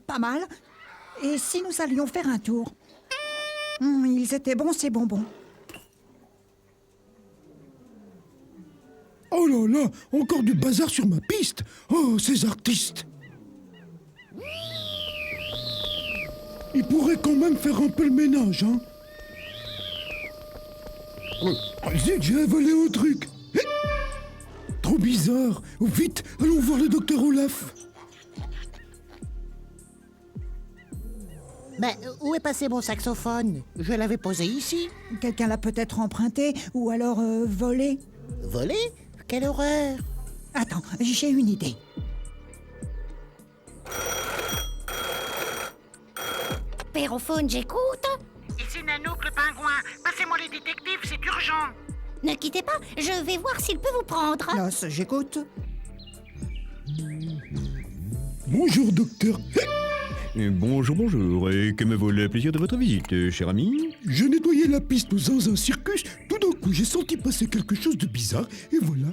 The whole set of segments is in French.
Pas mal. Et si nous allions faire un tour? Ils étaient bons, ces bonbons. Oh là là, encore du bazar sur ma piste. Oh, ces artistes. Ils pourraient quand même faire un peu le ménage, hein. Oh, zut, j'ai avalé un truc. Trop bizarre. Oh, vite, allons voir le docteur Olaf. Mais où est passé mon saxophone? Je l'avais posé ici. Quelqu'un l'a peut-être emprunté ou alors volé. Volé? Quelle horreur! Attends, j'ai une idée. Pérophone, j'écoute. Ici Nanook le pingouin. Passez-moi les détectives, c'est urgent. Ne quittez pas, je vais voir s'il peut vous prendre. Nos, j'écoute. Bonjour, docteur. Bonjour, bonjour. Et que me vaut le plaisir de votre visite, cher ami? Je nettoyais la piste dans un circus. Tout d'un coup, j'ai senti passer quelque chose de bizarre. Et voilà.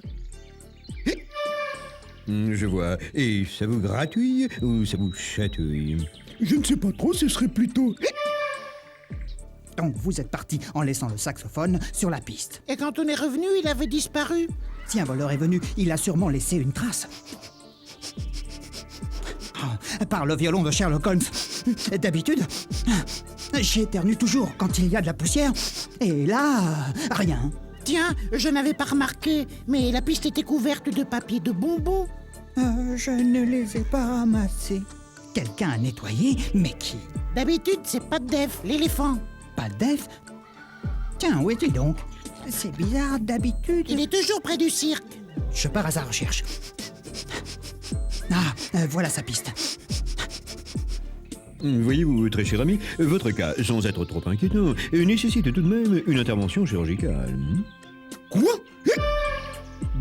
Je vois. Et ça vous gratouille ou ça vous chatouille? Je ne sais pas trop, ce serait plutôt... Donc vous êtes parti en laissant le saxophone sur la piste. Et quand on est revenu, il avait disparu. Si un voleur est venu, il a sûrement laissé une trace. Par le violon de Sherlock Holmes. D'habitude, j'éternue toujours quand il y a de la poussière. Et là, rien. Tiens, je n'avais pas remarqué, mais la piste était couverte de papier de bonbons. Je ne les ai pas ramassés. Quelqu'un a nettoyé, mais qui? D'habitude, c'est pas Def, l'éléphant. Pas Def? Tiens, où est-il donc? C'est bizarre, d'habitude... Il est toujours près du cirque. Je pars à sa recherche. Voilà sa piste. Voyez-vous, très cher ami, votre cas, sans être trop inquiétant, nécessite tout de même une intervention chirurgicale. Quoi?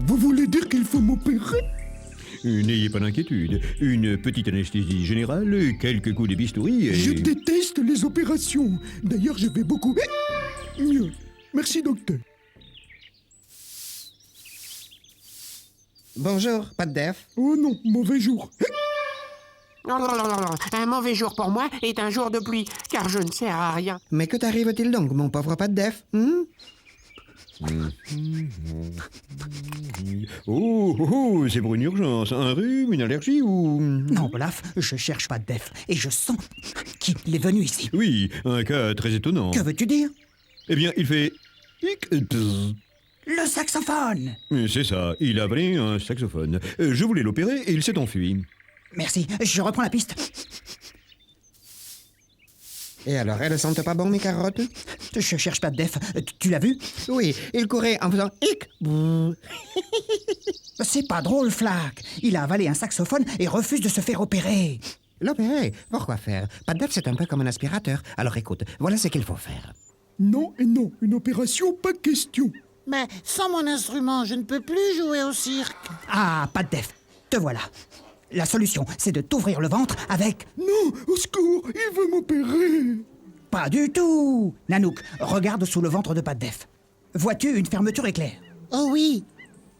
Vous voulez dire qu'il faut m'opérer? N'ayez pas d'inquiétude. Une petite anesthésie générale, quelques coups de bistouri et... Je déteste les opérations. D'ailleurs, je vais beaucoup mieux. Merci, docteur. Bonjour, pas de Def. Oh non, mauvais jour. Un mauvais jour pour moi est un jour de pluie, car je ne sers à rien. Mais que t'arrive-t-il donc, mon pauvre pas de Def? Oh, c'est pour une urgence. Un rhume, une allergie ou... Non, Olaf, je cherche pas Def. Et je sens qu'il est venu ici. Oui, un cas très étonnant. Que veux-tu dire? Eh bien, il fait... Le saxophone! C'est ça, il a volé un saxophone. Je voulais l'opérer et il s'est enfui. Merci, je reprends la piste. Et alors, elles sentent pas bon, mes carottes? Je cherche pas Def. Tu l'as vu? Oui, il courait en faisant hic. C'est pas drôle, Flack. Il a avalé un saxophone et refuse de se faire opérer. L'opérer? Pourquoi faire? Pas de Def, c'est un peu comme un aspirateur. Alors écoute, voilà ce qu'il faut faire. Non et non, une opération, pas question. Mais sans mon instrument, je ne peux plus jouer au cirque. Ah, pas Def. Te voilà. La solution, c'est de t'ouvrir le ventre avec... Non, au secours, il veut m'opérer. Pas du tout. Nanook, regarde sous le ventre de Pat Def. Vois-tu une fermeture éclair? Oh oui.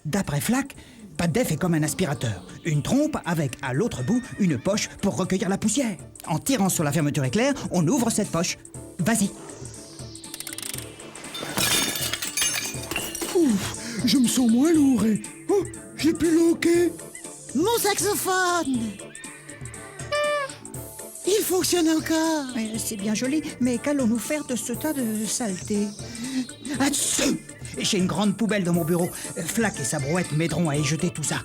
D'après Flack, Pat Def est comme un aspirateur. Une trompe avec, à l'autre bout, une poche pour recueillir la poussière. En tirant sur la fermeture éclair, on ouvre cette poche. Vas-y. Ouf, je me sens moins lourd et... Oh, j'ai plus le hoquet. Mon saxophone! Il fonctionne encore. C'est bien joli, mais qu'allons-nous faire de ce tas de saleté? J'ai une grande poubelle dans mon bureau. Flack et sa brouette m'aideront à y jeter tout ça.